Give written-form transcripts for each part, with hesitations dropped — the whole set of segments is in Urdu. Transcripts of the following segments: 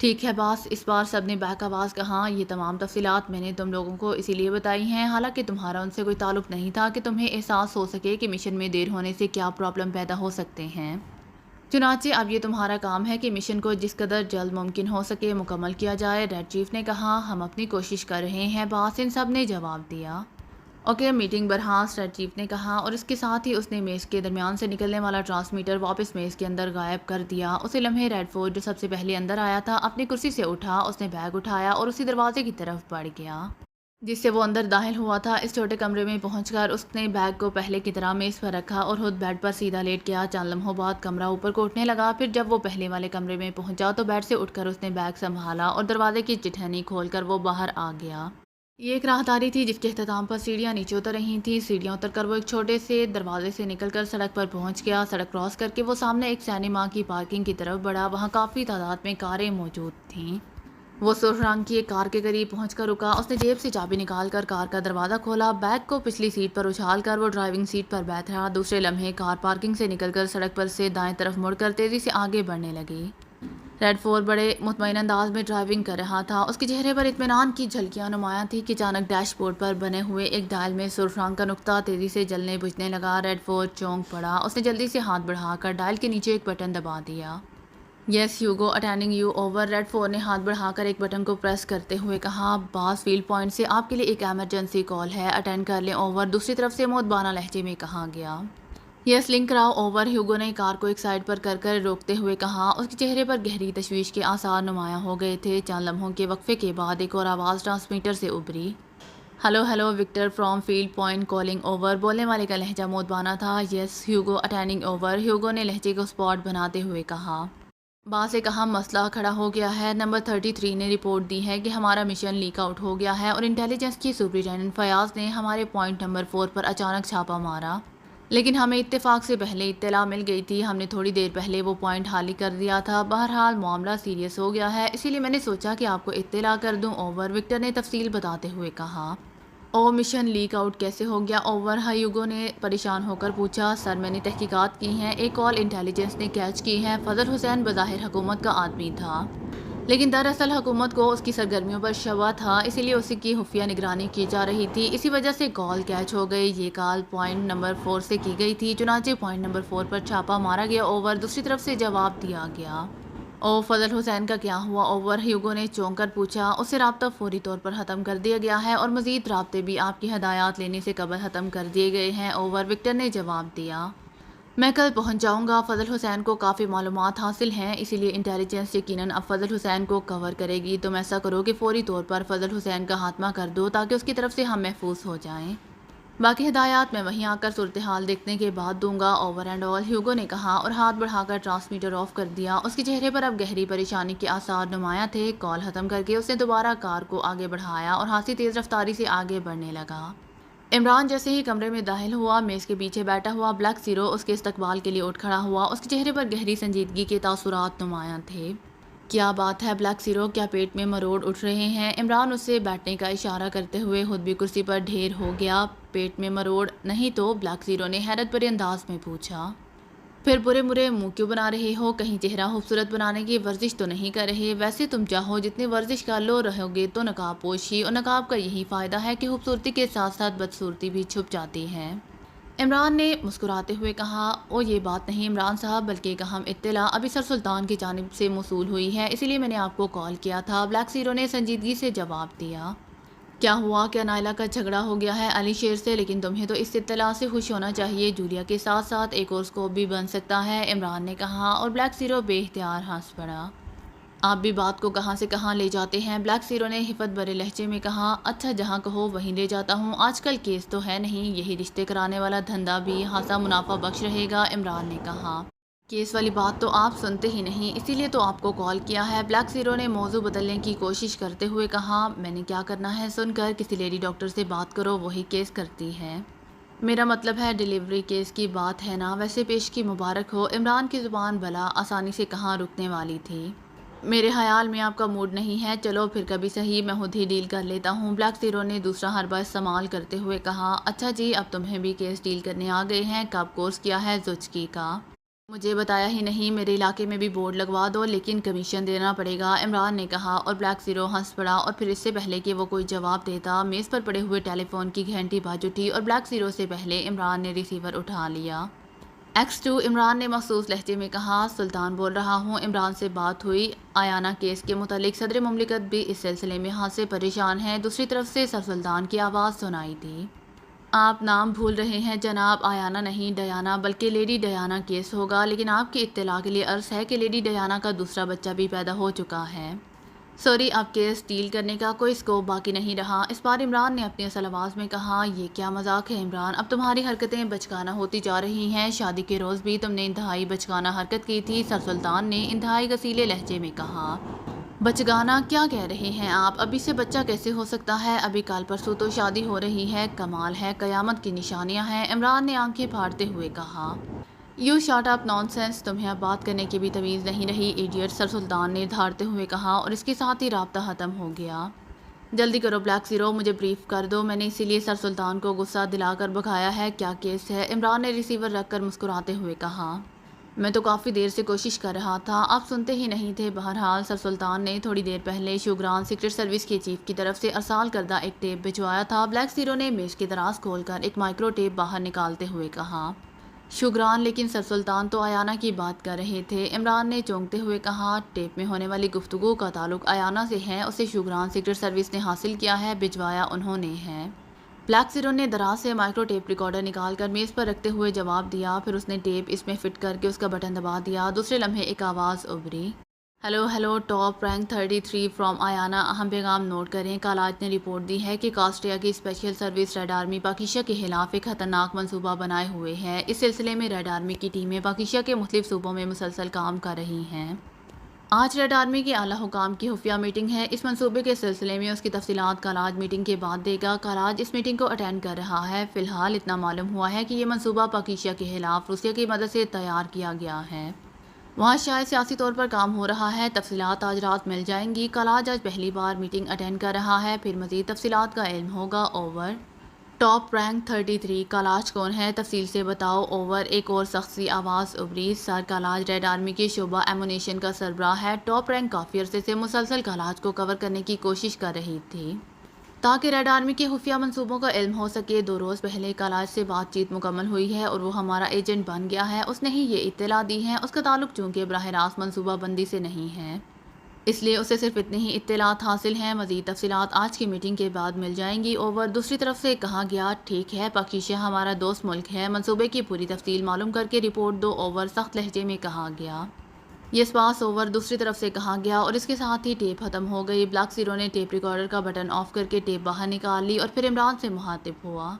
ٹھیک ہے باس، اس بار سب نے بیک آواز کہا۔ یہ تمام تفصیلات میں نے تم لوگوں کو اسی لیے بتائی ہیں، حالانکہ تمہارا ان سے کوئی تعلق نہیں تھا کہ تمہیں احساس ہو سکے کہ مشن میں دیر ہونے سے کیا پرابلم پیدا ہو سکتے ہیں۔ چنانچہ اب یہ تمہارا کام ہے کہ مشن کو جس قدر جلد ممکن ہو سکے مکمل کیا جائے۔ ریڈ چیف نے کہا۔ ہم اپنی کوشش کر رہے ہیں باس، ان سب نے جواب دیا۔ اوکے، میٹنگ برخاست، ریڈ چیف نے کہا، اور اس کے ساتھ ہی اس نے میز کے درمیان سے نکلنے والا ٹرانسمیٹر واپس میز کے اندر غائب کر دیا۔ اسی لمحے ریڈ فورڈ جو سب سے پہلے اندر آیا تھا اپنی کرسی سے اٹھا، اس نے بیگ اٹھایا اور اسی دروازے کی طرف بڑھ گیا جس سے وہ اندر داخل ہوا تھا۔ اس چھوٹے کمرے میں پہنچ کر اس نے بیگ کو پہلے کی طرح میز پر رکھا اور خود بیڈ پر سیدھا لیٹ گیا۔ چند لمحوں بعد کمرہ اوپر کو اٹھنے لگا، پھر جب وہ پہلے والے کمرے میں پہنچا تو بیڈ سے اٹھ کر اس نے بیگ سنبھالا اور دروازے کی چٹھنی کھول کر وہ باہر آ گیا۔ یہ ایک راہداری تھی جس کے اختتام پر سیڑھیاں نیچے اتر رہی تھیں۔ سیڑھیاں اتر کر وہ ایک چھوٹے سے دروازے سے نکل کر سڑک پر پہنچ گیا۔ سڑک کراس کر کے وہ سامنے ایک سینما کی پارکنگ کی طرف بڑھا۔ وہاں کافی تعداد میں کاریں موجود تھیں۔ وہ سرخ رنگ کی ایک کار کے قریب پہنچ کر رکا۔ اس نے جیب سے چابی نکال کر کار کا دروازہ کھولا، بیگ کو پچھلی سیٹ پر اچھال کر وہ ڈرائیونگ سیٹ پر بیٹھا۔ دوسرے لمحے کار پارکنگ سے نکل کر سڑک پر سے دائیں طرف مڑ کر تیزی سے آگے بڑھنے لگی۔ ریڈ فورڈ بڑے مطمئن انداز میں ڈرائیونگ کر رہا تھا۔ اس کے چہرے پر اطمینان کی جھلکیاں نمایاں تھیں کہ اچانک ڈیش بورڈ پر بنے ہوئے ایک ڈائل میں سرخ رنگ کا نقطہ تیزی سے جلنے بجھنے لگا۔ ریڈ فورڈ چونک پڑا۔ اس نے جلدی سے ہاتھ بڑھا کر ڈائل کے نیچے ایک بٹن دبا دیا۔ Yes Hugo, attending you, over. Redford نے ہاتھ بڑھا کر ایک بٹن کو پریس کرتے ہوئے کہا۔ باس فیلڈ پوائنٹ سے آپ کے لیے ایک ایمرجنسی کال ہے، اٹینڈ کر لیں، اوور۔ دوسری طرف سے مؤدبانہ لہجے میں کہا گیا۔ یس لنک کراؤ، اوور۔ ہیوگو نے کار کو ایک سائڈ پر کر روکتے ہوئے کہا۔ اس کے چہرے پر گہری تشویش کے آثار نمایاں ہو گئے تھے۔ چند لمحوں کے وقفے کے بعد ایک اور آواز ٹرانسمیٹر سے ابھری۔ Hello hello Victor from Field Point calling, over. بولنے والے کا لہجہ مؤدبانہ تھا۔ Yes Hugo, attending, over. Hugo نے لہجے کو اسپاٹ بناتے ہوئے کہا۔ باس ایک اہم مسئلہ کھڑا ہو گیا ہے۔ نمبر 33 نے رپورٹ دی ہے کہ ہمارا مشن لیک آؤٹ ہو گیا ہے اور انٹیلیجنس کی سپرنٹینڈنٹ فیاض نے ہمارے پوائنٹ نمبر 4 پر اچانک چھاپا مارا، لیکن ہمیں اتفاق سے پہلے اطلاع مل گئی تھی۔ ہم نے تھوڑی دیر پہلے وہ پوائنٹ خالی کر دیا تھا۔ بہرحال معاملہ سیریس ہو گیا ہے، اسی لیے میں نے سوچا کہ آپ کو اطلاع کر دوں، اوور۔ وکٹر نے تفصیل بتاتے ہوئے کہا۔ او، مشن لیک آؤٹ کیسے ہو گیا، اوور؟ ہیوگو نے پریشان ہو کر پوچھا۔ سر، میں نے تحقیقات کی ہیں، ایک کال انٹیلیجنس نے کیچ کی ہے۔ فضل حسین بظاہر حکومت کا آدمی تھا، لیکن دراصل حکومت کو اس کی سرگرمیوں پر شبہ تھا، اسی لیے اس کی خفیہ نگرانی کی جا رہی تھی۔ اسی وجہ سے کال کیچ ہو گئی۔ یہ کال پوائنٹ نمبر 4 سے کی گئی تھی، چنانچہ پوائنٹ نمبر 4 پر چھاپا مارا گیا، اوور۔ دوسری طرف سے جواب دیا گیا۔ او، فضل حسین کا کیا ہوا، اوور؟ ہیوگو نے چونک کر پوچھا۔ اس سے رابطہ فوری طور پر ختم کر دیا گیا ہے اور مزید رابطے بھی آپ کی ہدایات لینے سے قبل ختم کر دیے گئے ہیں، اوور۔ وکٹر نے جواب دیا۔ میں کل پہنچ جاؤں گا۔ فضل حسین کو کافی معلومات حاصل ہیں، اسی لیے انٹیلیجنس یقیناً اب فضل حسین کو کور کرے گی۔ تم ایسا کرو کہ فوری طور پر فضل حسین کا خاتمہ کر دو تاکہ اس کی طرف سے ہم محفوظ ہو جائیں۔ باقی ہدایات میں وہیں آ کر صورتحال دیکھنے کے بعد دوں گا، اوور اینڈ آل، ہیوگو نے کہا اور ہاتھ بڑھا کر ٹرانسمیٹر آف کر دیا۔ اس کے چہرے پر اب گہری پریشانی کے آثار نمایاں تھے۔ کال ختم کر کے اس نے دوبارہ کار کو آگے بڑھایا اور ہاتھی تیز رفتاری سے آگے بڑھنے لگا۔ عمران جیسے ہی کمرے میں داخل ہوا، میز کے پیچھے بیٹھا ہوا بلیک زیرو اس کے استقبال کے لیے اٹھ کھڑا ہوا۔ اس کے چہرے پر گہری سنجیدگی کے تاثرات نمایاں تھے۔ کیا بات ہے بلیک زیرو، کیا پیٹ میں مروڑ اٹھ رہے ہیں؟ عمران اس سے بیٹھنے کا اشارہ کرتے ہوئے خود بھی کرسی پر ڈھیر ہو گیا۔ پیٹ میں مروڑ نہیں تو؟ بلیک زیرو نے حیرت بھرے انداز میں پوچھا۔ پھر برے برے منہ کیوں بنا رہے ہو؟ کہیں چہرہ خوبصورت بنانے کی ورزش تو نہیں کر رہے؟ ویسے تم چاہو جتنی ورزش کر لو رہو گے تو نقاب پوشی، اور نقاب کا یہی فائدہ ہے کہ خوبصورتی کے ساتھ ساتھ بدصورتی بھی چھپ جاتی ہے۔ عمران نے مسکراتے ہوئے کہا۔ او، یہ بات نہیں عمران صاحب، بلکہ ایک اہم اطلاع ابھی سر سلطان کی جانب سے موصول ہوئی ہے، اسی لیے میں نے آپ کو کال کیا تھا، بلیک زیرو نے سنجیدگی سے جواب دیا۔ کیا ہوا؟ کیا نائلہ کا جھگڑا ہو گیا ہے علی شیر سے؟ لیکن تمہیں تو اس اطلاع سے خوش ہونا چاہیے، جولیا کے ساتھ ساتھ ایک اور سکوپ بھی بن سکتا ہے، عمران نے کہا، اور بلیک زیرو بے اختیار ہنس پڑا۔ آپ بھی بات کو کہاں سے کہاں لے جاتے ہیں، بلیک زیرو نے حفت بھرے لہجے میں کہا۔ اچھا، جہاں کہو وہیں لے جاتا ہوں، آج کل کیس تو ہے نہیں، یہی رشتے کرانے والا دھندا بھی خاصا منافع بخش رہے گا، عمران نے کہا۔ کیس والی بات تو آپ سنتے ہی نہیں، اسی لیے تو آپ کو کال کیا ہے، بلیک زیرو نے موضوع بدلنے کی کوشش کرتے ہوئے کہا۔ میں نے کیا کرنا ہے سن کر؟ کسی لیڈی ڈاکٹر سے بات کرو، وہی کیس کرتی ہے۔ میرا مطلب ہے ڈیلیوری کیس کی بات ہے نا، ویسے پیشگی مبارک ہو، عمران کی زبان بلا آسانی سے کہاں رکنے والی تھی۔ میرے خیال میں آپ کا موڈ نہیں ہے، چلو پھر کبھی صحیح میں خود ہی ڈیل کر لیتا ہوں، بلیک زیرو نے دوسرا حربہ استعمال کرتے ہوئے کہا۔ اچھا جی، اب تمہیں بھی کیس ڈیل کرنے آ گئے ہیں، کب کورس کیا ہے زچگی کا؟ مجھے بتایا ہی نہیں، میرے علاقے میں بھی بورڈ لگوا دو، لیکن کمیشن دینا پڑے گا، عمران نے کہا اور بلیک زیرو ہنس پڑا اور پھر اس سے پہلے کہ وہ کوئی جواب دیتا میز پر پڑے ہوئے ٹیلی فون کی گھنٹی بج اٹھی اور بلیک زیرو سے پہلے عمران نے ریسیور اٹھا لیا۔ X2 عمران نے مخصوص لہجے میں کہا، سلطان بول رہا ہوں، عمران سے بات ہوئی؟ آیانہ کیس کے متعلق صدر مملکت بھی اس سلسلے میں ہاتھ سے پریشان ہیں۔ دوسری طرف سے سر سلطان کی آواز سنائی دی۔ آپ نام بھول رہے ہیں جناب، آیانہ نہیں ڈیانا بلکہ لیڈی ڈیانا کیس ہوگا، لیکن آپ کی اطلاع کے لیے عرض ہے کہ لیڈی ڈیانا کا دوسرا بچہ بھی پیدا ہو چکا ہے۔ سوری، اب کیس ڈیل کرنے کا کوئی اسکوپ باقی نہیں رہا۔ اس بار عمران نے اپنی اصل آواز میں کہا، یہ کیا مذاق ہے عمران، اب تمہاری حرکتیں بچکانہ ہوتی جا رہی ہیں، شادی کے روز بھی تم نے انتہائی بچکانہ حرکت کی تھی۔ سر سلطان نے انتہائی غصیلے لہجے میں کہا، بچگانا کیا کہہ رہے ہیں آپ؟ ابھی سے بچہ کیسے ہو سکتا ہے؟ ابھی کل پرسوں تو شادی ہو رہی ہے، کمال ہے، قیامت کی نشانیاں ہیں۔ عمران نے آنکھیں پھاڑتے ہوئے کہا، you shut up naan sense, تمہیں اب بات کرنے کی بھی تمیز نہیں رہی ایڈیٹ، سر سلطان نے دھاڑتے ہوئے کہا اور اس کے ساتھ ہی رابطہ ختم ہو گیا۔ جلدی کرو بلیک زیرو، مجھے بریف کر دو، میں نے اسی لیے سر سلطان کو غصہ دلا کر بھگایا ہے۔ کیا کیس ہے؟ عمران نے ریسیور رکھ کر مسکراتے ہوئے کہا، میں تو کافی دیر سے کوشش کر رہا تھا، آپ سنتے ہی نہیں تھے۔ بہرحال سر سلطان نے تھوڑی دیر پہلے شوگران سیکرٹ سروس کے چیف کی طرف سے ارسال کردہ ایک ٹیپ بھجوایا تھا۔ بلیک زیرو نے میز کی دراز کھول کر ایک مائکرو ٹیپ باہر نکالتے ہوئے کہا، شوگران، لیکن سر سلطان تو آیانہ کی بات کر رہے تھے۔ عمران نے چونکتے ہوئے کہا، ٹیپ میں ہونے والی گفتگو کا تعلق آیانہ سے ہے، اسے شوگران سیکرٹ سروس نے حاصل کیا ہے، بھجوایا انہوں نے ہے۔ بلیک زیرو نے دراز سے مائکرو ٹیپ ریکارڈر نکال کر میز پر رکھتے ہوئے جواب دیا، پھر اس نے ٹیپ اس میں فٹ کر کے اس کا بٹن دبا دیا۔ دوسرے لمحے ایک آواز ابھری، hello hello top rank 33 from آیانہ، اہم پیغام نوٹ کریں، کالاج نے رپورٹ دی ہے کہ کاسٹریا کی اسپیشل سروس ریڈ آرمی پاکیشا کے خلاف ایک خطرناک منصوبہ بنائے ہوئے ہے۔ اس سلسلے میں ریڈ آرمی کی ٹیمیں پاکیشا کے مختلف صوبوں میں مسلسل کام کر رہی ہیں۔ آج ریڈ آرمی کے اعلیٰ حکام کی خفیہ میٹنگ ہے۔ اس منصوبے کے سلسلے میں اس کی تفصیلات کالاج میٹنگ کے بعد دے گا۔ کالاج اس میٹنگ کو اٹینڈ کر رہا ہے۔ فی الحال اتنا معلوم ہوا ہے کہ یہ منصوبہ پاکیشا کے خلاف روسیہ کی مدد سے تیار کیا گیا ہے۔ وہاں شاید سیاسی طور پر کام ہو رہا ہے، تفصیلات آج رات مل جائیں گی۔ کالاج آج پہلی بار میٹنگ اٹینڈ کر رہا ہے، پھر مزید تفصیلات کا علم ہوگا۔ اوور، ٹاپ رینک 33، کالاج کون ہے؟ تفصیل سے بتاؤ۔ اوور، ایک اور سخت سی آواز ابھری، سر کالاج ریڈ آرمی کے شعبہ ایمونیشن کا سربراہ ہے۔ ٹاپ رینک کافی عرصے سے مسلسل کالاج کو کور کرنے کی کوشش کر رہی تھی تاکہ ریڈ آرمی کے خفیہ منصوبوں کا علم ہو سکے۔ 2 روز پہلے کالاج سے بات چیت مکمل ہوئی ہے اور وہ ہمارا ایجنٹ بن گیا ہے۔ اس نے ہی یہ اطلاع دی ہے۔ اس کا تعلق چونکہ براہ راست منصوبہ بندی سے نہیں ہے، اس لیے اسے صرف اتنی ہی اطلاعات حاصل ہیں۔ مزید تفصیلات آج کی میٹنگ کے بعد مل جائیں گی۔ اوور، دوسری طرف سے کہا گیا، ٹھیک ہے، پاکیشا ہمارا دوست ملک ہے، منصوبے کی پوری تفصیل معلوم کر کے رپورٹ دو۔ اوور، سخت لہجے میں کہا گیا۔ یس باس۔ اوور، دوسری طرف سے کہا گیا اور اس کے ساتھ ہی ٹیپ ختم ہو گئی۔ بلیک زیرو نے ٹیپ ریکارڈر کا بٹن آف کر کے ٹیپ باہر نکال لی اور پھر عمران سے مخاطب ہوا۔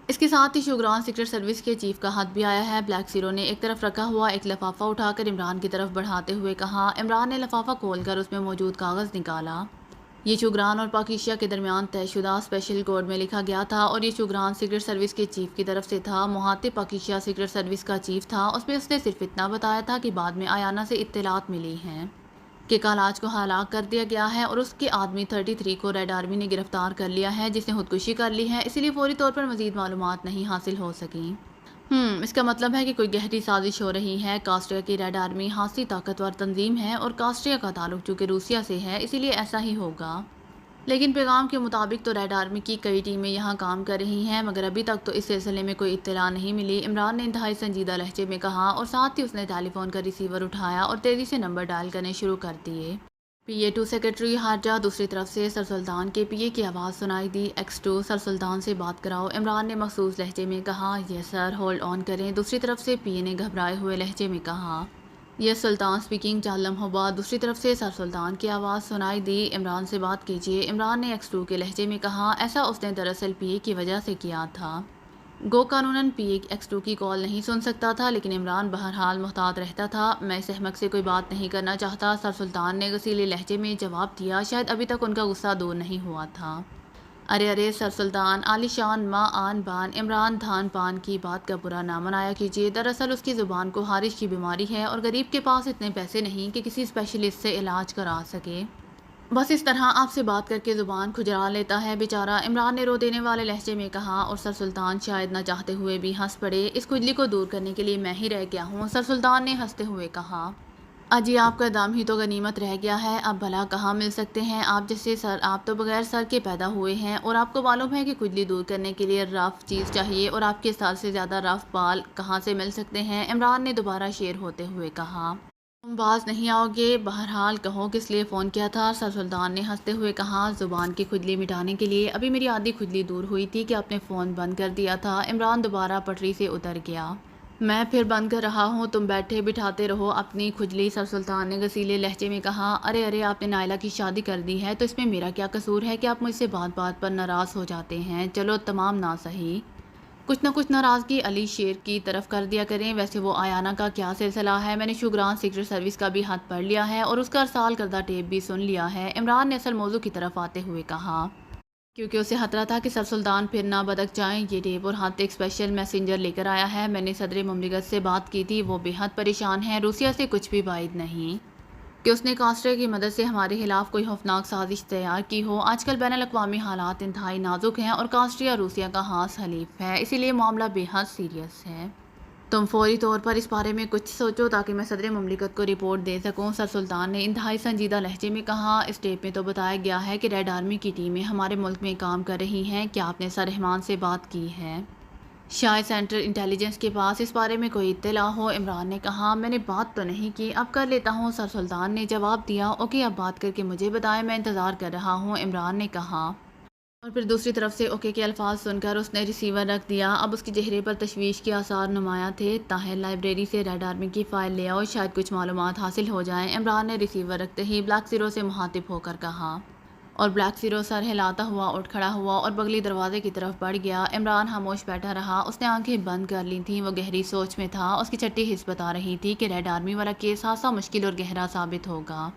اس کے ساتھ ہی شوگران سیکرٹ سروس کے چیف کا ہاتھ بھی آیا ہے۔ بلیک زیرو نے ایک طرف رکھا ہوا ایک لفافہ اٹھا کر عمران کی طرف بڑھاتے ہوئے کہا۔ عمران نے لفافہ کھول کر اس میں موجود کاغذ نکالا۔ یہ شوگران اور پاکیشا کے درمیان طے شدہ اسپیشل کوڈ میں لکھا گیا تھا اور یہ شوگران سیکرٹ سروس کے چیف کی طرف سے تھا۔ مخاطب پاکیشا سیکرٹ سروس کا چیف تھا۔ اس میں اس نے صرف اتنا بتایا تھا کہ بعد میں آیانہ سے اطلاعات ملی ہیں کہ کالاج کو ہلاک کر دیا گیا ہے اور اس کے آدمی 33 کو ریڈ آرمی نے گرفتار کر لیا ہے، جس نے خودکشی کر لی ہے، اسی لیے فوری طور پر مزید معلومات نہیں حاصل ہو سکیں۔ اس کا مطلب ہے کہ کوئی گہری سازش ہو رہی ہے۔ کاسٹریا کی ریڈ آرمی خاصی طاقتور تنظیم ہے اور کاسٹریا کا تعلق چونکہ روسیہ سے ہے، اسی لیے ایسا ہی ہوگا۔ لیکن پیغام کے مطابق تو ریڈ آرمی کی کئی ٹیمیں یہاں کام کر رہی ہیں، مگر ابھی تک تو اس سلسلے میں کوئی اطلاع نہیں ملی، عمران نے انتہائی سنجیدہ لہجے میں کہا اور ساتھ ہی اس نے ٹیلی فون کا ریسیور اٹھایا اور تیزی سے نمبر ڈائل کرنے شروع کر دیے۔ PA2 سیکرٹری خارجہ، دوسری طرف سے سر سلطان کے PA کی آواز سنائی دی، X2 سر سلطان سے بات کراؤ، عمران نے مخصوص لہجے میں کہا۔ یس سر، ہولڈ آن کریں، دوسری طرف سے PA نے گھبرائے ہوئے لہجے میں کہا۔ یس سلطان اسپیکنگ، چند لمحوں بعد دوسری طرف سے سر سلطان کی آواز سنائی دی، عمران سے بات کیجیے۔ عمران نے X2 کے لہجے میں کہا، ایسا اس نے دراصل PA کی وجہ سے کیا تھا۔ گو قانوناً PA X2 کی کال نہیں سن سکتا تھا، لیکن عمران بہرحال محتاط رہتا تھا۔ میں اس احمق سے کوئی بات نہیں کرنا چاہتا، سر سلطان نے غصیلے لہجے میں جواب دیا، شاید ابھی تک ان کا غصہ دور نہیں ہوا تھا۔ ارے ارے سر سلطان، عالی شان ماں آن بان عمران دھان پان کی بات کا برا نہ منایا کیجیے، دراصل اس کی زبان کو خارش کی بیماری ہے اور غریب کے پاس اتنے پیسے نہیں کہ کسی اسپیشلسٹ سے علاج کرا سکے۔ بس اس طرح آپ سے بات کر کے زبان کھجرا لیتا ہے بیچارہ، عمران نے رو دینے والے لہجے میں کہا، اور سر سلطان شاید نہ چاہتے ہوئے بھی ہنس پڑے۔ اس کھجلی کو دور کرنے کے لیے میں ہی رہ گیا ہوں، سر سلطان نے ہنستے ہوئے کہا۔ اجی آپ کا دم ہی تو غنیمت رہ گیا ہے، اب بھلا کہاں مل سکتے ہیں آپ جیسے سر، آپ تو بغیر سر کے پیدا ہوئے ہیں، اور آپ کو معلوم ہے کہ کھجلی دور کرنے کے لیے رف چیز چاہیے، اور آپ کے سر سے زیادہ رف بال کہاں سے مل سکتے ہیں، عمران نے دوبارہ شیر ہوتے ہوئے کہا۔ تم باز نہیں آؤ گے؟ بہرحال کہو کس لیے فون کیا تھا؟ سر سلطان نے ہنستے ہوئے کہا، زبان کی کھجلی مٹانے کے لیے، ابھی میری آدھی کھجلی دور ہوئی تھی کہ آپ نے فون بند کر دیا تھا۔ عمران دوبارہ پٹری سے اتر گیا۔ میں پھر بند کر رہا ہوں، تم بیٹھے بٹھاتے رہو اپنی کھجلی، سر سلطان نے غصیلے لہجے میں کہا۔ ارے ارے، آپ نے نائلہ کی شادی کر دی ہے تو اس میں میرا کیا قصور ہے کہ آپ مجھ سے بات بات پر ناراض ہو جاتے ہیں؟ چلو تمام نہ صحیح، کچھ نہ کچھ ناراضگی علی شیر کی طرف کر دیا کریں۔ ویسے وہ آیانہ کا کیا سلسلہ ہے؟ میں نے شوگران سیکرٹ سروس کا بھی ہاتھ پڑھ لیا ہے اور اس کا ارسال کردہ ٹیپ بھی سن لیا ہے، عمران نے اصل موضوع کی طرف آتے ہوئے کہا، کیونکہ اسے خطرہ تھا کہ سر سلطان پھر نہ بدک جائیں۔ یہ ٹیپ اور ہاتھ ایک اسپیشل میسنجر لے کر آیا ہے، میں نے صدر مملکت سے بات کی تھی، وہ بے حد پریشان ہے، روسیہ سے کچھ بھی بعید نہیں کہ اس نے کاسٹرے کی مدد سے ہمارے خلاف کوئی خوفناک سازش تیار کی ہو۔ آج کل بین الاقوامی حالات انتہائی نازک ہیں اور کاسٹریا روسیہ کا خاص حلیف ہے، اسی لیے معاملہ بے حد سیریس ہے۔ تم فوری طور پر اس بارے میں کچھ سوچو تاکہ میں صدر مملکت کو رپورٹ دے سکوں، سر سلطان نے انتہائی سنجیدہ لہجے میں کہا۔ اس ٹیپ میں تو بتایا گیا ہے کہ ریڈ آرمی کی ٹیمیں ہمارے ملک میں کام کر رہی ہیں، کیا آپ نے سر رحمان سے بات کی ہے؟ شاید سینٹرل انٹیلیجنس کے پاس اس بارے میں کوئی اطلاع ہو، عمران نے کہا۔ میں نے بات تو نہیں کی، اب کر لیتا ہوں، سر سلطان نے جواب دیا۔ اوکے، اب بات کر کے مجھے بتائیں، میں انتظار کر رہا ہوں، عمران نے کہا۔ اور پھر دوسری طرف سے اوکے کے الفاظ سن کر اس نے ریسیور رکھ دیا۔ اب اس کے چہرے پر تشویش کے آثار نمایاں تھے۔ طاہر لائبریری سے ریڈ آرمی کی فائل لے آؤ، شاید کچھ معلومات حاصل ہو جائیں، عمران نے ریسیور رکھتے ہی بلیک زیرو سے مخاطب ہو کر کہا۔ اور بلیک زیرو سر ہلاتا ہوا اٹھ کھڑا ہوا اور بغلی دروازے کی طرف بڑھ گیا۔ عمران خاموش بیٹھا رہا، اس نے آنکھیں بند کر لی تھیں، وہ گہری سوچ میں تھا۔ اس کی چھٹی حس بتا رہی تھی کہ ریڈ آرمی والا کیس خاصا مشکل اور گہرا ثابت ہوگا۔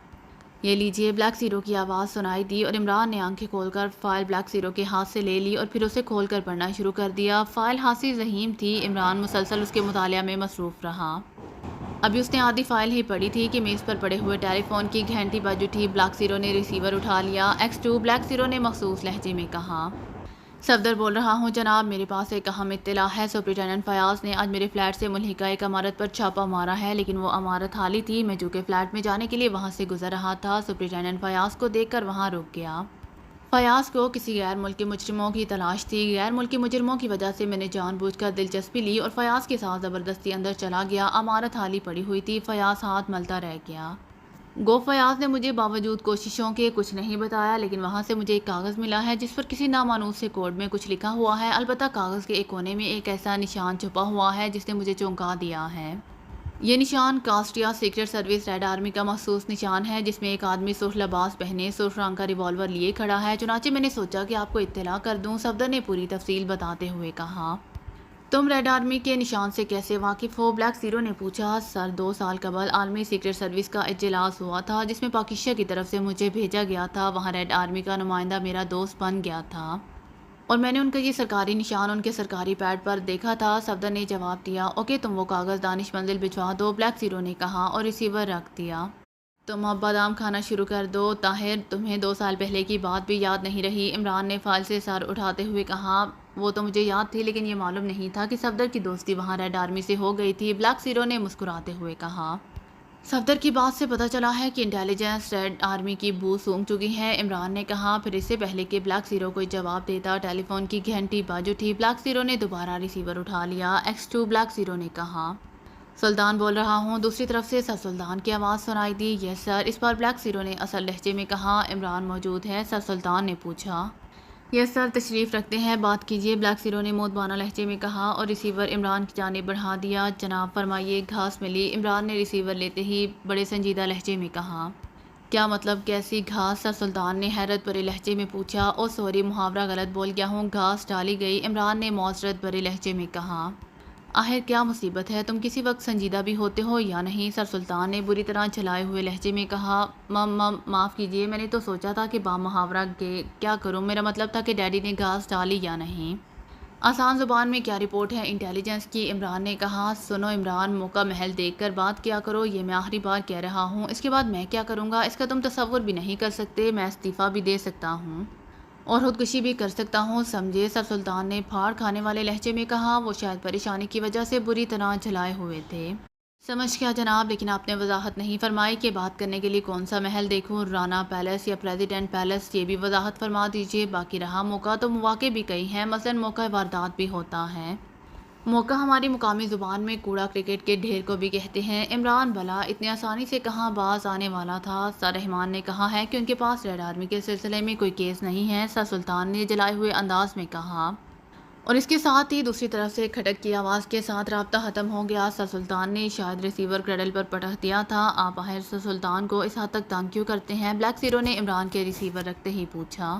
یہ لیجئے، بلیک زیرو کی آواز سنائی دی اور عمران نے آنکھیں کھول کر فائل بلیک زیرو کے ہاتھ سے لے لی اور پھر اسے کھول کر پڑھنا شروع کر دیا۔ فائل خاصی ذہین تھی، عمران مسلسل اس کے مطالعہ میں مصروف رہا۔ ابھی اس نے آدھی فائل ہی پڑھی تھی کہ میز پر پڑے ہوئے ٹیلی فون کی گھنٹی بج اٹھی۔ بلیک زیرو نے ریسیور اٹھا لیا۔ X2، بلیک زیرو نے مخصوص لہجے میں کہا۔ صفدر بول رہا ہوں جناب، میرے پاس ایک اہم اطلاع ہے، سپرنٹینڈنٹ فیاض نے آج میرے فلیٹ سے ملحقہ ایک عمارت پر چھاپا مارا ہے، لیکن وہ عمارت خالی تھی۔ میں چونکہ فلیٹ میں جانے کے لیے وہاں سے گزر رہا تھا، سپرنٹینڈنٹ فیاض کو دیکھ کر وہاں رک گیا۔ فیاض کو کسی غیر ملکی مجرموں کی تلاش تھی، غیر ملکی مجرموں کی وجہ سے میں نے جان بوجھ کر دلچسپی لی اور فیاض کے ساتھ زبردستی اندر چلا گیا۔ عمارت خالی پڑی ہوئی تھی، فیاض ہاتھ ملتا رہ گیا۔ گو فیاض نے مجھے باوجود کوششوں کے کچھ نہیں بتایا، لیکن وہاں سے مجھے ایک کاغذ ملا ہے جس پر کسی نامانوس سے کوڈ میں کچھ لکھا ہوا ہے، البتہ کاغذ کے ایک کونے میں ایک ایسا نشان چھپا ہوا ہے جس نے مجھے چونکا دیا ہے۔ یہ نشان کاسٹریا سیکرٹ سروس ریڈ آرمی کا مخصوص نشان ہے، جس میں ایک آدمی سرخ لباس پہنے سرخ رنگ کا ریوالور لیے کھڑا ہے، چنانچہ میں نے سوچا کہ آپ کو اطلاع کر دوں، صفدر نے پوری تفصیل بتاتے ہوئے کہا۔ تم ریڈ آرمی کے نشان سے کیسے واقف ہو؟ بلیک زیرو نے پوچھا۔ سر، 2 سال قبل عالمی سیکرٹ سروس کا اجلاس ہوا تھا جس میں پاکستان کی طرف سے مجھے بھیجا گیا تھا، وہاں ریڈ آرمی کا نمائندہ میرا دوست بن گیا تھا اور میں نے ان کا یہ سرکاری نشان ان کے سرکاری پیڈ پر دیکھا تھا، صفدر نے جواب دیا۔ اوکے، تم وہ کاغذ دانش منزل بھجوا دو، بلیک زیرو نے کہا اور ریسیور رکھ دیا۔ تم اب بادام کھانا شروع کر دو۔ طاہر، تمہیں 2 سال پہلے کی بات بھی یاد نہیں رہی؟ عمران نے فائل سے سر اٹھاتے ہوئے کہا۔ وہ تو مجھے یاد تھی، لیکن یہ معلوم نہیں تھا کہ صفدر کی دوستی وہاں ریڈ آرمی سے ہو گئی تھی، بلیک زیرو نے مسکراتے ہوئے کہا۔ صفدر کی بات سے پتہ چلا ہے کہ انٹیلیجنس ریڈ آرمی کی بو سونگھ چکی ہے، عمران نے کہا۔ پھر اس سے پہلے کہ بلیک زیرو کوئی جواب دیتا، ٹیلی فون کی گھنٹی بج اٹھی۔ بلیک زیرو نے دوبارہ ریسیور اٹھا لیا۔ X2، بلیک زیرو نے کہا۔ سلطان بول رہا ہوں، دوسری طرف سے سر سلطان کی آواز سنائی دی۔ یس سر، اس بار بلیک زیرو نے اصل لہجے میں کہا۔ عمران موجود ہے؟ سر سلطان نے پوچھا۔ یس سر، تشریف رکھتے ہیں، بات کیجیے، بلیک زیرو نے مودبانہ لہجے میں کہا اور ریسیور عمران کی جانب بڑھا دیا۔ جناب فرمائیے، گھاس ملی؟ عمران نے ریسیور لیتے ہی بڑے سنجیدہ لہجے میں کہا۔ کیا مطلب، کیسی گھاس؟ سر سلطان نے حیرت بھرے لہجے میں پوچھا۔ او سوری، محاورہ غلط بول گیا ہوں، گھاس ڈالی گئی، عمران نے معذرت بھرے لہجے میں کہا۔ آخر کیا مصیبت ہے، تم کسی وقت سنجیدہ بھی ہوتے ہو یا نہیں؟ سر سلطان نے بری طرح جھلائے ہوئے لہجے میں کہا۔ معاف کیجیے، میں نے تو سوچا تھا کہ با محاورہ کیا کروں، میرا مطلب تھا کہ ڈیڈی نے گھاس ڈالی یا نہیں۔ آسان زبان میں کیا رپورٹ ہے انٹیلیجنس کی؟ عمران نے کہا سنو عمران، موقع محل دیکھ کر بات کیا کرو، یہ میں آخری بار کہہ رہا ہوں، اس کے بعد میں کیا کروں گا اس کا تم تصور بھی نہیں کر سکتے، میں استعفیٰ بھی دے سکتا ہوں اور خودکشی بھی کر سکتا ہوں، سمجھے؟ سر سلطان نے پھاڑ کھانے والے لہجے میں کہا۔ وہ شاید پریشانی کی وجہ سے بری طرح جھلائے ہوئے تھے۔ سمجھ گیا جناب، لیکن آپ نے وضاحت نہیں فرمائی کہ بات کرنے کے لیے کون سا محل دیکھوں، رانا پیلس یا پریزیڈنٹ پیلس؟ یہ بھی وضاحت فرما دیجیے۔ باقی رہا موقع، تو مواقع بھی کئی ہیں، مثلاً موقع واردات بھی ہوتا ہے۔ موقع ہماری مقامی زبان میں کوڑا کرکٹ کے ڈھیر کو بھی کہتے ہیں۔ عمران بھلا اتنی آسانی سے کہاں باز آنے والا تھا؟ سر رحمان نے کہا ہے کہ ان کے پاس ریڈ آرمی کے سلسلے میں کوئی کیس نہیں ہے، سر سلطان نے جلائے ہوئے انداز میں کہا، اور اس کے ساتھ ہی دوسری طرف سے کھٹک کی آواز کے ساتھ رابطہ ختم ہو گیا۔ سر سلطان نے شاید ریسیور کریڈل پر پٹخ دیا تھا۔ آپ آخر سر سلطان کو اس حد تک تنگ کیوں کرتے ہیں؟ بلیک زیرو نے عمران کے ریسیور رکھتے ہی پوچھا۔